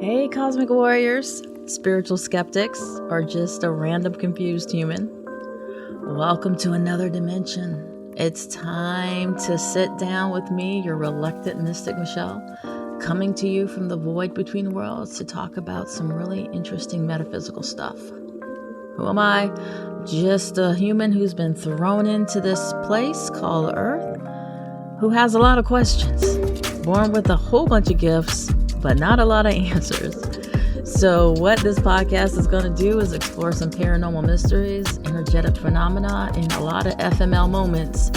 Hey, cosmic warriors, spiritual skeptics, or just a random confused human. Welcome to another dimension. It's time to sit down with me, your reluctant mystic Michelle, coming to you from the void between worlds to talk about some really interesting metaphysical stuff. Who am I? Just a human who's been thrown into this place called Earth, who has a lot of questions, born with a whole bunch of gifts, but not a lot of answers. So what this podcast is going to do is explore some paranormal mysteries, energetic phenomena, and a lot of FML moments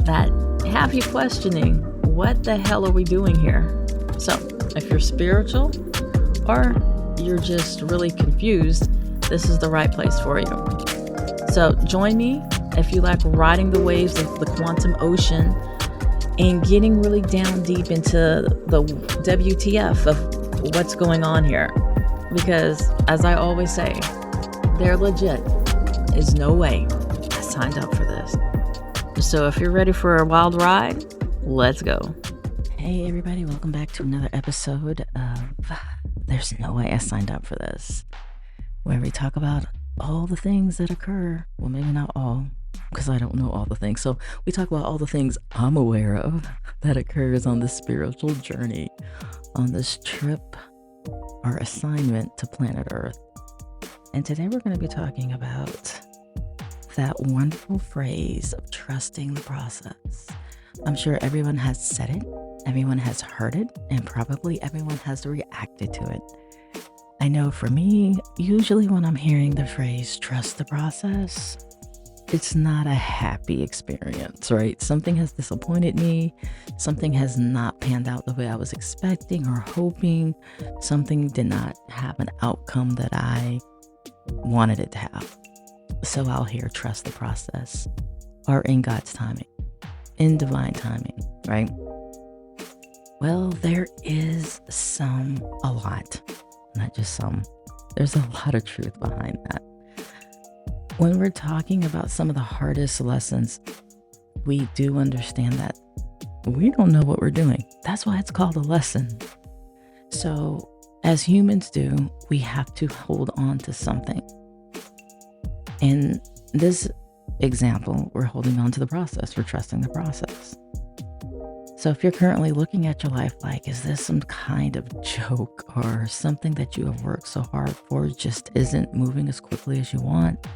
that have you questioning, what the hell are we doing here? So if you're spiritual or you're just really confused, this is the right place for you. So join me if you like riding the waves of the quantum ocean and getting really down deep into the WTF of what's going on here. Because, as I always say, there legit is no way I signed up for this. So if you're ready for a wild ride, let's go. Hey everybody, welcome back to another episode of There's No Way I Signed Up for This, where we talk about all the things that occur. Well, maybe not all, because I don't know all the things. So we talk about all the things I'm aware of that occurs on this spiritual journey, on this trip or assignment to planet Earth. And today we're going to be talking about that wonderful phrase of trusting the process. I'm sure everyone has said it, everyone has heard it, and probably everyone has reacted to it. I know for me, usually when I'm hearing the phrase trust the process, it's not a happy experience, right? Something has disappointed me. Something has not panned out the way I was expecting or hoping. Something did not have an outcome that I wanted it to have. So I'll hear trust the process, or in God's timing, in divine timing, right? Well, there is a lot, not just some. There's a lot of truth behind that. When we're talking about some of the hardest lessons, we do understand that we don't know what we're doing. That's why it's called a lesson. So as humans do, we have to hold on to something. In this example, we're holding on to the process. We're trusting the process. So if you're currently looking at your life like, is this some kind of joke or something that you have worked so hard for just isn't moving as quickly as you want?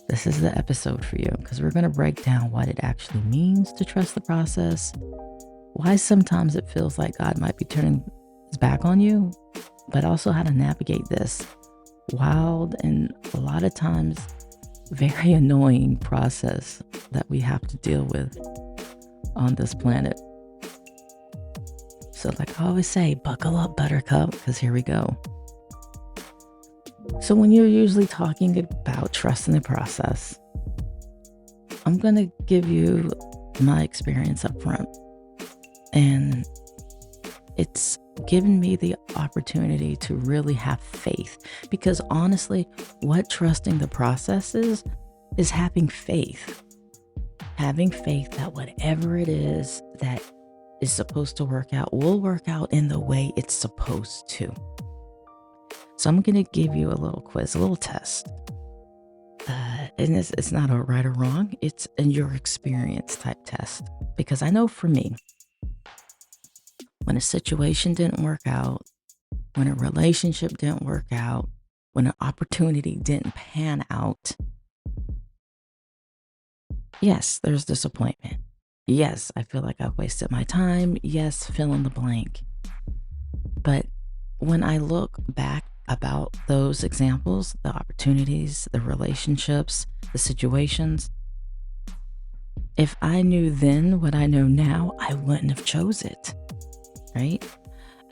This is the episode for you, because we're going to break down what it actually means to trust the process, why sometimes it feels like God might be turning his back on you, but also how to navigate this wild and a lot of times very annoying process that we have to deal with on this planet. So like I always say, buckle up, buttercup, because here we go. So when you're usually talking about trusting the process, I'm going to give you my experience up front. And it's given me the opportunity to really have faith. Because honestly, what trusting the process is having faith. Having faith that whatever it is that is supposed to work out will work out in the way it's supposed to. So I'm going to give you a little quiz, a little test. And it's not a right or wrong. It's in your experience type test. Because I know for me, when a situation didn't work out, when a relationship didn't work out, when an opportunity didn't pan out, yes, there's disappointment. Yes, I feel like I've wasted my time. Yes, fill in the blank. But when I look back about those examples, the opportunities, the relationships, the situations, if I knew then what I know now, I wouldn't have chose it, right?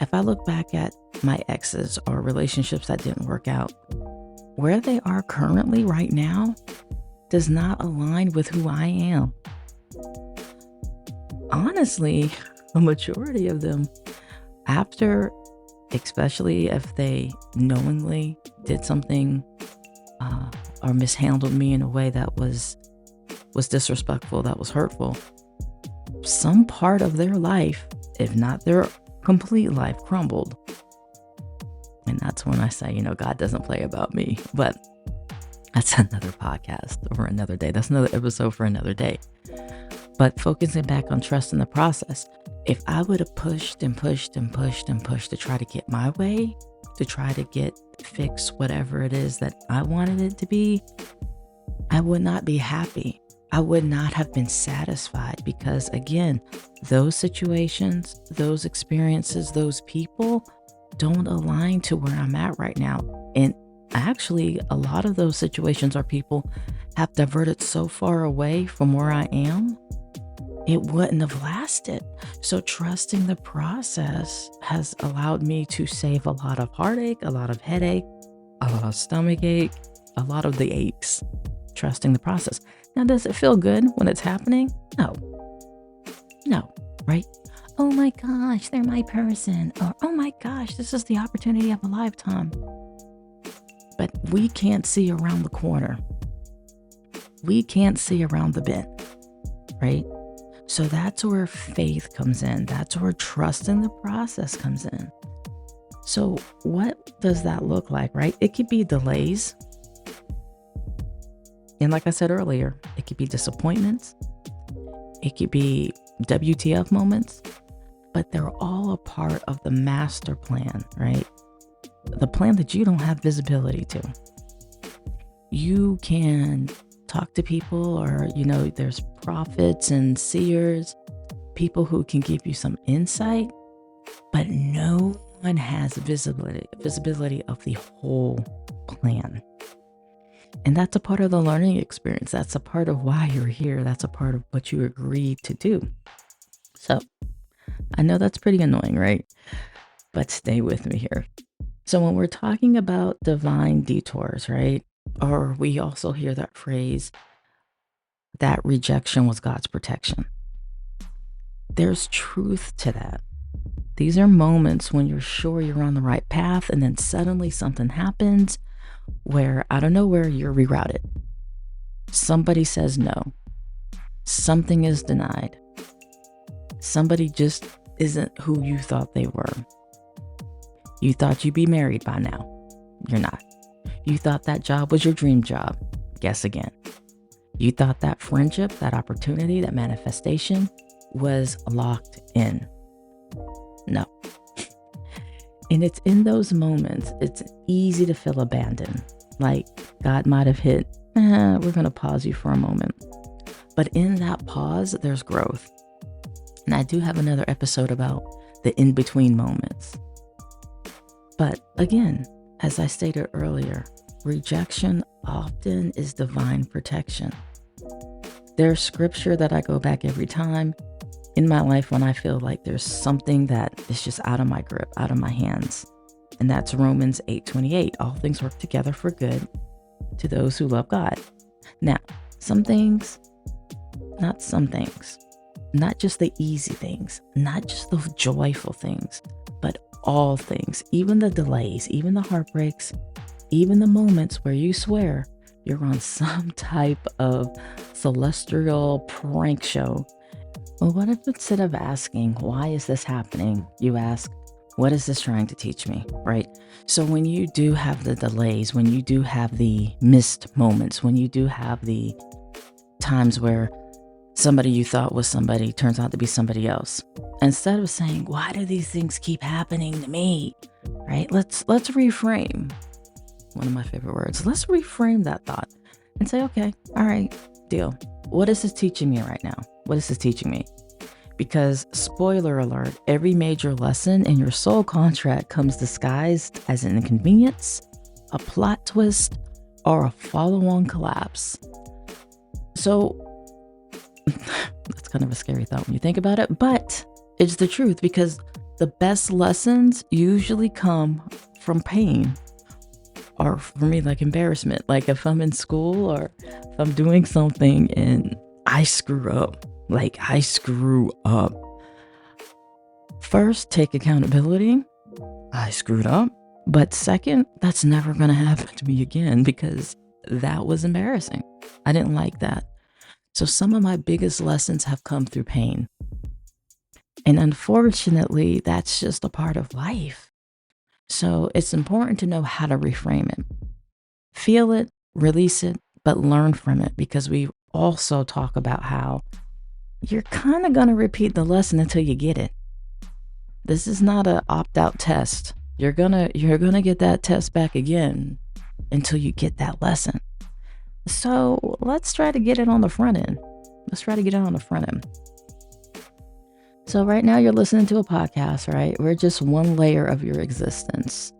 If I look back at my exes or relationships that didn't work out, where they are currently right now does not align with who I am. Honestly, a majority of them, after, especially if they knowingly did something or mishandled me in a way that was disrespectful, that was hurtful, some part of their life, if not their complete life, crumbled. And that's when I say, God doesn't play about me. But that's another podcast or another day. That's another episode for another day. But focusing back on trust in the process. If I would have pushed and pushed and pushed and pushed to try to get my way, to try to fix whatever it is that I wanted it to be, I would not be happy. I would not have been satisfied because, again, those situations, those experiences, those people don't align to where I'm at right now. And actually, a lot of those situations or people have diverted so far away from where I am, it wouldn't have lasted. So trusting the process has allowed me to save a lot of heartache, a lot of headache, a lot of stomach ache, a lot of the aches. Trusting the process. Now, does it feel good when it's happening? No, right? Oh my gosh, they're my person. Or, oh my gosh, this is the opportunity of a lifetime. But we can't see around the corner. We can't see around the bend, right? So that's where faith comes in. That's where trust in the process comes in. So what does that look like, right? It could be delays. And like I said earlier, it could be disappointments. It could be WTF moments, but they're all a part of the master plan, right? The plan that you don't have visibility to. You can talk to people or, there's prophets and seers, people who can give you some insight, but no one has visibility of the whole plan. And that's a part of the learning experience. That's a part of why you're here. That's a part of what you agreed to do. So I know that's pretty annoying, right? But stay with me here. So when we're talking about divine detours, right? Or we also hear that phrase, that rejection was God's protection. There's truth to that. These are moments when you're sure you're on the right path and then suddenly something happens where out of nowhere you're rerouted. Somebody says no. Something is denied. Somebody just isn't who you thought they were. You thought you'd be married by now. You're not. You thought that job was your dream job. Guess again. You thought that friendship, that opportunity, that manifestation was locked in. No. And it's in those moments, it's easy to feel abandoned. Like God might have hit, we're going to pause you for a moment. But in that pause, there's growth. And I do have another episode about the in-between moments. But again, as I stated earlier, rejection often is divine protection. There's scripture that I go back every time in my life when I feel like there's something that is just out of my grip, out of my hands. And that's Romans 8:28. All things work together for good to those who love God. Now, not just the easy things, not just the joyful things, but all things, even the delays, even the heartbreaks, even the moments where you swear you're on some type of celestial prank show. Well, what if instead of asking, why is this happening, you ask, what is this trying to teach me, right? So when you do have the delays, when you do have the missed moments, when you do have the times where somebody you thought was somebody turns out to be somebody else, instead of saying, why do these things keep happening to me, right? Let's reframe. One of my favorite words. Let's reframe that thought and say, okay, all right, deal. What is this teaching me right now? What is this teaching me? Because, spoiler alert, every major lesson in your soul contract comes disguised as an inconvenience, a plot twist, or a follow-on collapse. So, that's kind of a scary thought when you think about it, but it's the truth because the best lessons usually come from pain. Or for me, like embarrassment. Like if I'm in school or if I'm doing something and I screw up. First, take accountability. I screwed up. But second, that's never going to happen to me again because that was embarrassing. I didn't like that. So some of my biggest lessons have come through pain. And unfortunately, that's just a part of life. So it's important to know how to reframe it. Feel it, release it, but learn from it, because we also talk about how you're kind of going to repeat the lesson until you get it. This is not an opt-out test. You're gonna get that test back again until you get that lesson. So let's try to get it on the front end. So right now you're listening to a podcast, right? We're just one layer of your existence.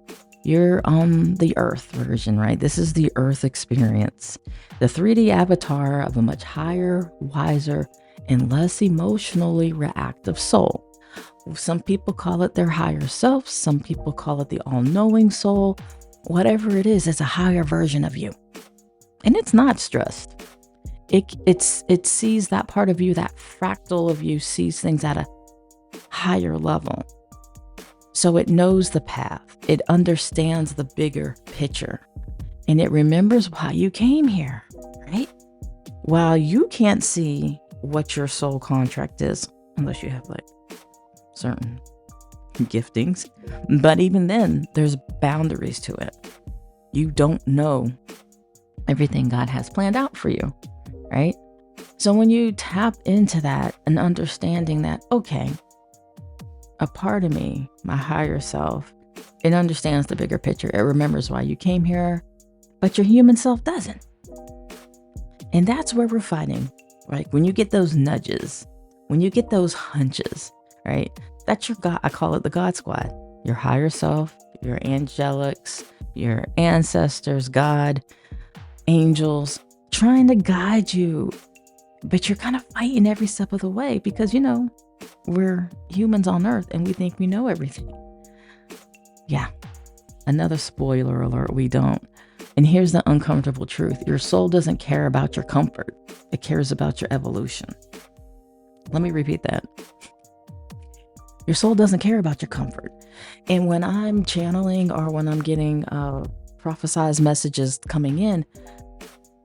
You're on the Earth version, right? This is the Earth experience. The 3D avatar of a much higher, wiser, and less emotionally reactive soul. Some people call it their higher self. Some people call it the all-knowing soul. Whatever it is, it's a higher version of you. And it's not stressed. It sees that part of you, that fractal of you, sees things at a higher level. So it knows the path. It understands the bigger picture. And it remembers why you came here, right? While you can't see what your soul contract is, unless you have like certain giftings. But even then, there's boundaries to it. You don't know everything God has planned out for you, right? So when you tap into that and understanding that, okay, a part of me, my higher self, it understands the bigger picture. It remembers why you came here, but your human self doesn't. And that's where we're fighting, right? When you get those nudges, when you get those hunches, right? That's your God. I call it the God squad. Your higher self, your angelics, your ancestors, God, angels, trying to guide you. But you're kind of fighting every step of the way because, we're humans on Earth and we think we know everything. Yeah. Another spoiler alert, we don't. And here's the uncomfortable truth. Your soul doesn't care about your comfort. It cares about your evolution. Let me repeat that. Your soul doesn't care about your comfort. And when I'm channeling or when I'm getting prophesized messages coming in,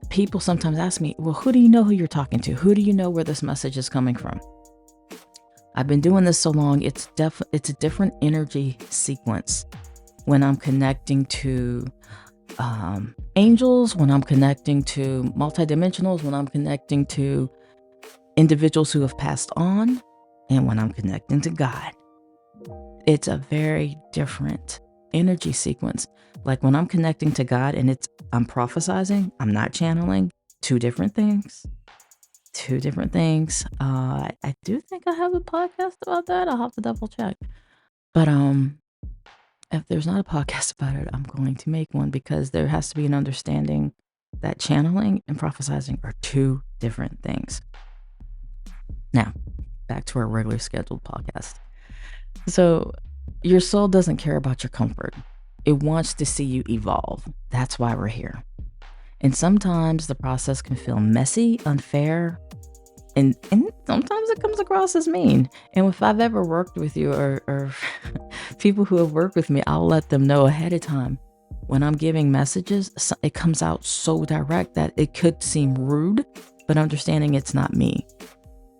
people sometimes ask me, well, who do you know who you're talking to? Who do you know where this message is coming from? I've been doing this so long, it's a different energy sequence when I'm connecting to angels, when I'm connecting to multidimensionals, when I'm connecting to individuals who have passed on, and when I'm connecting to God. It's a very different energy sequence. Like when I'm connecting to God and I'm prophesizing, I'm not channeling. Two different things. I do think I have a podcast about that. I'll have to double check. But if there's not a podcast about it, I'm going to make one because there has to be an understanding that channeling and prophesizing are two different things. Now, back to our regular scheduled podcast. So your soul doesn't care about your comfort. It wants to see you evolve. That's why we're here. And sometimes the process can feel messy, unfair, and sometimes it comes across as mean. And if I've ever worked with you or people who have worked with me, I'll let them know ahead of time. When I'm giving messages, it comes out so direct that it could seem rude, but understanding it's not me.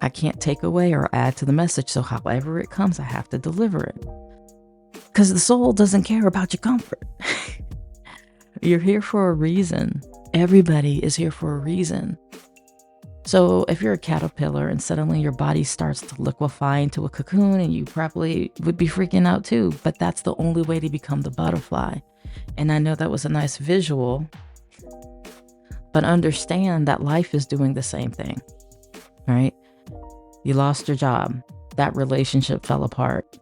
I can't take away or add to the message. So however it comes, I have to deliver it. Because the soul doesn't care about your comfort. You're here for a reason. Everybody is here for a reason. So if you're a caterpillar and suddenly your body starts to liquefy into a cocoon, and you probably would be freaking out too, but that's the only way to become the butterfly. And I know that was a nice visual, but understand that life is doing the same thing, right? You lost your job. That relationship fell apart.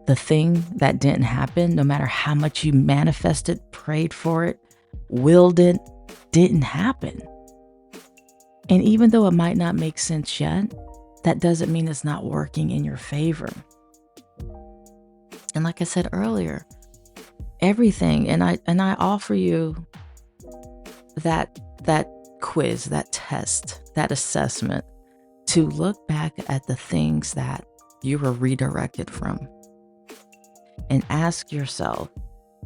The thing that didn't happen, no matter how much you manifested, prayed for it, willed it, didn't happen. And even though it might not make sense yet, that doesn't mean it's not working in your favor. And like I said earlier, everything, and I offer you that quiz, that test, that assessment to look back at the things that you were redirected from and ask yourself,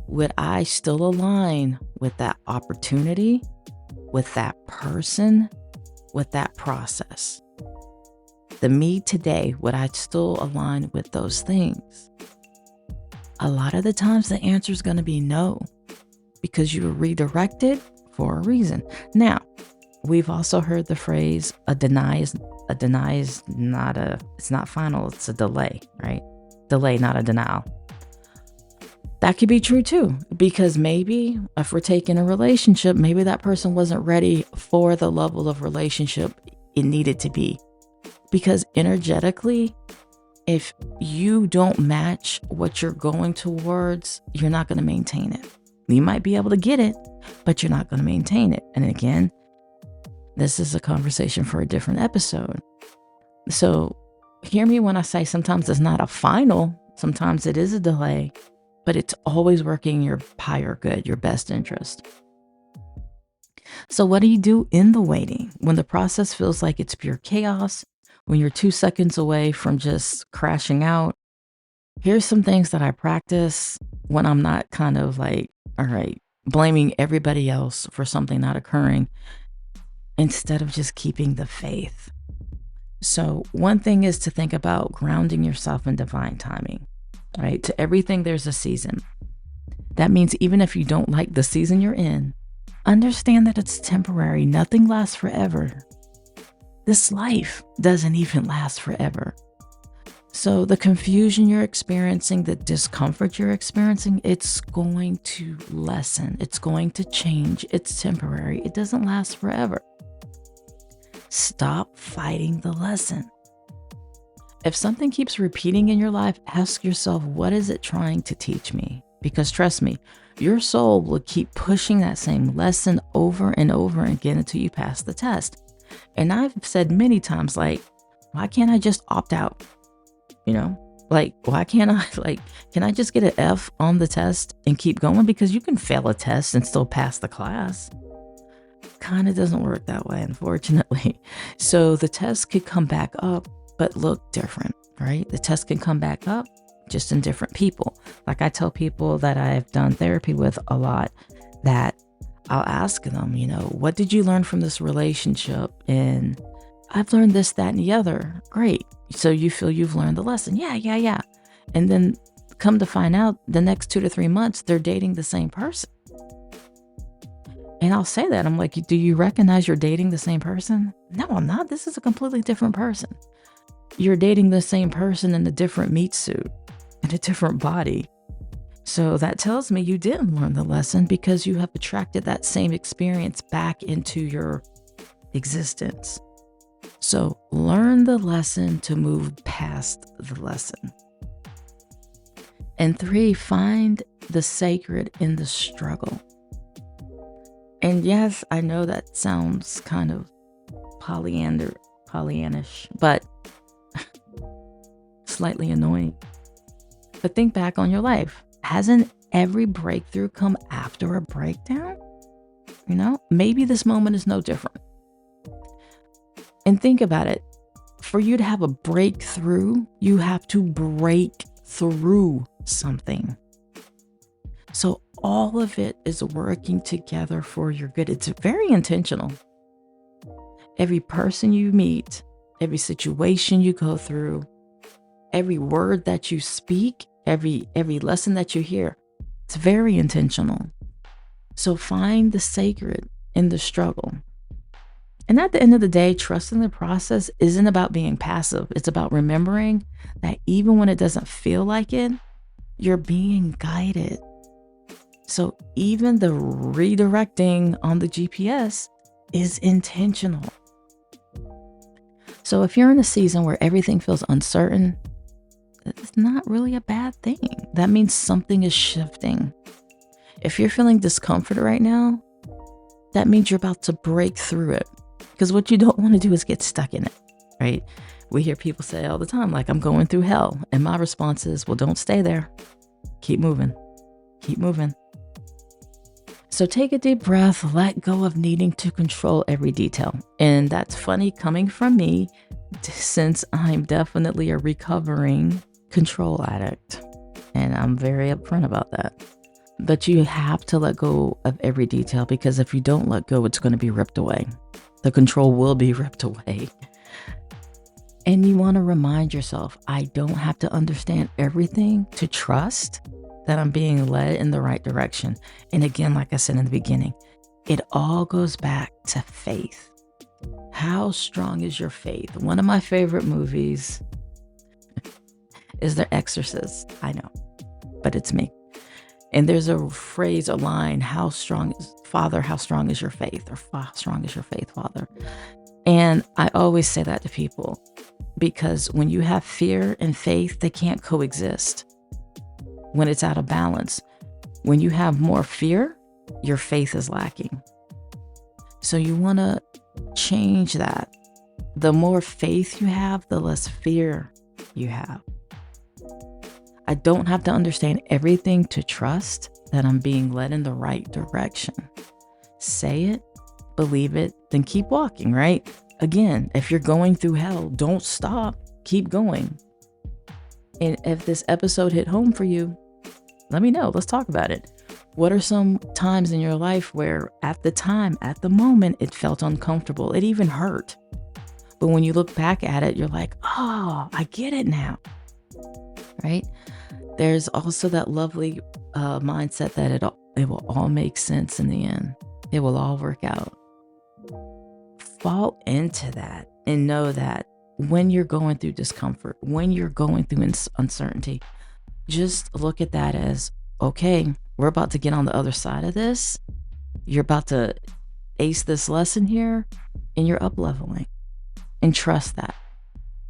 would I still align with that opportunity, with that person, with that process? The me today, would I still align with those things? A lot of the times the answer is going to be no, because you were redirected for a reason. Now, we've also heard the phrase, it's not final, it's a delay, right? Delay, not a denial. That could be true too, because maybe if we're taking a relationship, maybe that person wasn't ready for the level of relationship it needed to be. Because energetically, if you don't match what you're going towards, you're not going to maintain it. You might be able to get it, but you're not going to maintain it. And again, this is a conversation for a different episode. So hear me when I say sometimes it's not a final, sometimes it is a delay, but it's always working your higher good, your best interest. So what do you do in the waiting when the process feels like it's pure chaos, when you're 2 seconds away from just crashing out? Here's some things that I practice when I'm not kind of like, all right, blaming everybody else for something not occurring instead of just keeping the faith. So one thing is to think about grounding yourself in divine timing, right? To everything, there's a season. That means even if you don't like the season you're in, understand that it's temporary. Nothing lasts forever. This life doesn't even last forever. So the confusion you're experiencing, the discomfort you're experiencing, it's going to lessen. It's going to change. It's temporary. It doesn't last forever. Stop fighting the lesson. If something keeps repeating in your life, ask yourself, what is it trying to teach me? Because trust me, your soul will keep pushing that same lesson over and over again until you pass the test. And I've said many times, like, why can't I just opt out? Like, why can't I, can I just get an F on the test and keep going? Because you can fail a test and still pass the class. Kind of doesn't work that way, unfortunately. So the test could come back up, but look different, right? The test can come back up just in different people. Like I tell people that I've done therapy with a lot, that I'll ask them, what did you learn from this relationship? And I've learned this, that, and the other. Great. So you feel you've learned the lesson. Yeah. And then come to find out the next 2 to 3 months, they're dating the same person. And I'll say that. I'm like, do you recognize you're dating the same person? No, I'm not. This is a completely different person. You're dating the same person in a different meat suit, in a different body. So that tells me you didn't learn the lesson because you have attracted that same experience back into your existence. So learn the lesson to move past the lesson. And 3, find the sacred in the struggle. And yes, I know that sounds kind of Pollyannish, but slightly annoying. But think back on your life. Hasn't every breakthrough come after a breakdown? Maybe this moment is no different. And think about it. For you to have a breakthrough, you have to break through something. So all of it is working together for your good. It's very intentional. Every person you meet, every situation you go through, every word that you speak, every lesson that you hear, it's very intentional. So find the sacred in the struggle. And at the end of the day, trusting the process isn't about being passive. It's about remembering that even when it doesn't feel like it, you're being guided. So even the redirecting on the GPS is intentional. So if you're in a season where everything feels uncertain, it's not really a bad thing. That means something is shifting. If you're feeling discomfort right now, that means you're about to break through it. Because what you don't want to do is get stuck in it, right? We hear people say all the time, like, I'm going through hell. And my response is, well, don't stay there. Keep moving. Keep moving. So take a deep breath, let go of needing to control every detail. And that's funny coming from me, since I'm definitely a recovering control addict. And I'm very upfront about that. But you have to let go of every detail, because if you don't let go, it's going to be ripped away. The control will be ripped away. And you want to remind yourself, I don't have to understand everything to trust that I'm being led in the right direction. And again, like I said in the beginning, it all goes back to faith. How strong is your faith? One of my favorite movies is The Exorcist. I know, but it's me. And there's a phrase, a line, how strong is your faith? Or how strong is your faith, Father? And I always say that to people, because when you have fear and faith, they can't coexist when it's out of balance. When you have more fear, your faith is lacking. So you want to change that. The more faith you have, the less fear you have. I don't have to understand everything to trust that I'm being led in the right direction. Say it, believe it, then keep walking, right? Again, if you're going through hell, don't stop. Keep going. And if this episode hit home for you, let me know. Let's talk about it. What are some times in your life where at the moment, it felt uncomfortable? It even hurt. But when you look back at it, you're like, oh, I get it now. Right? There's also that lovely mindset that it will all make sense in the end. It will all work out. Fall into that and know that when you're going through discomfort, when you're going through uncertainty, just look at that as, okay, we're about to get on the other side of this. You're about to ace this lesson here, and you're up leveling. And trust that.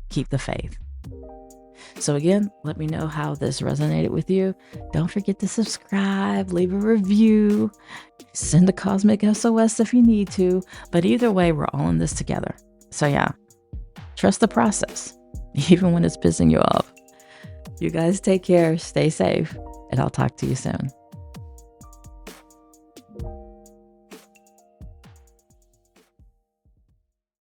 Keep the faith. So again, let me know how this resonated with you. Don't forget to subscribe, leave a review, send a cosmic SOS if you need to. But either way, we're all in this together. So yeah, trust the process, even when it's pissing you off. You guys take care, stay safe, and I'll talk to you soon.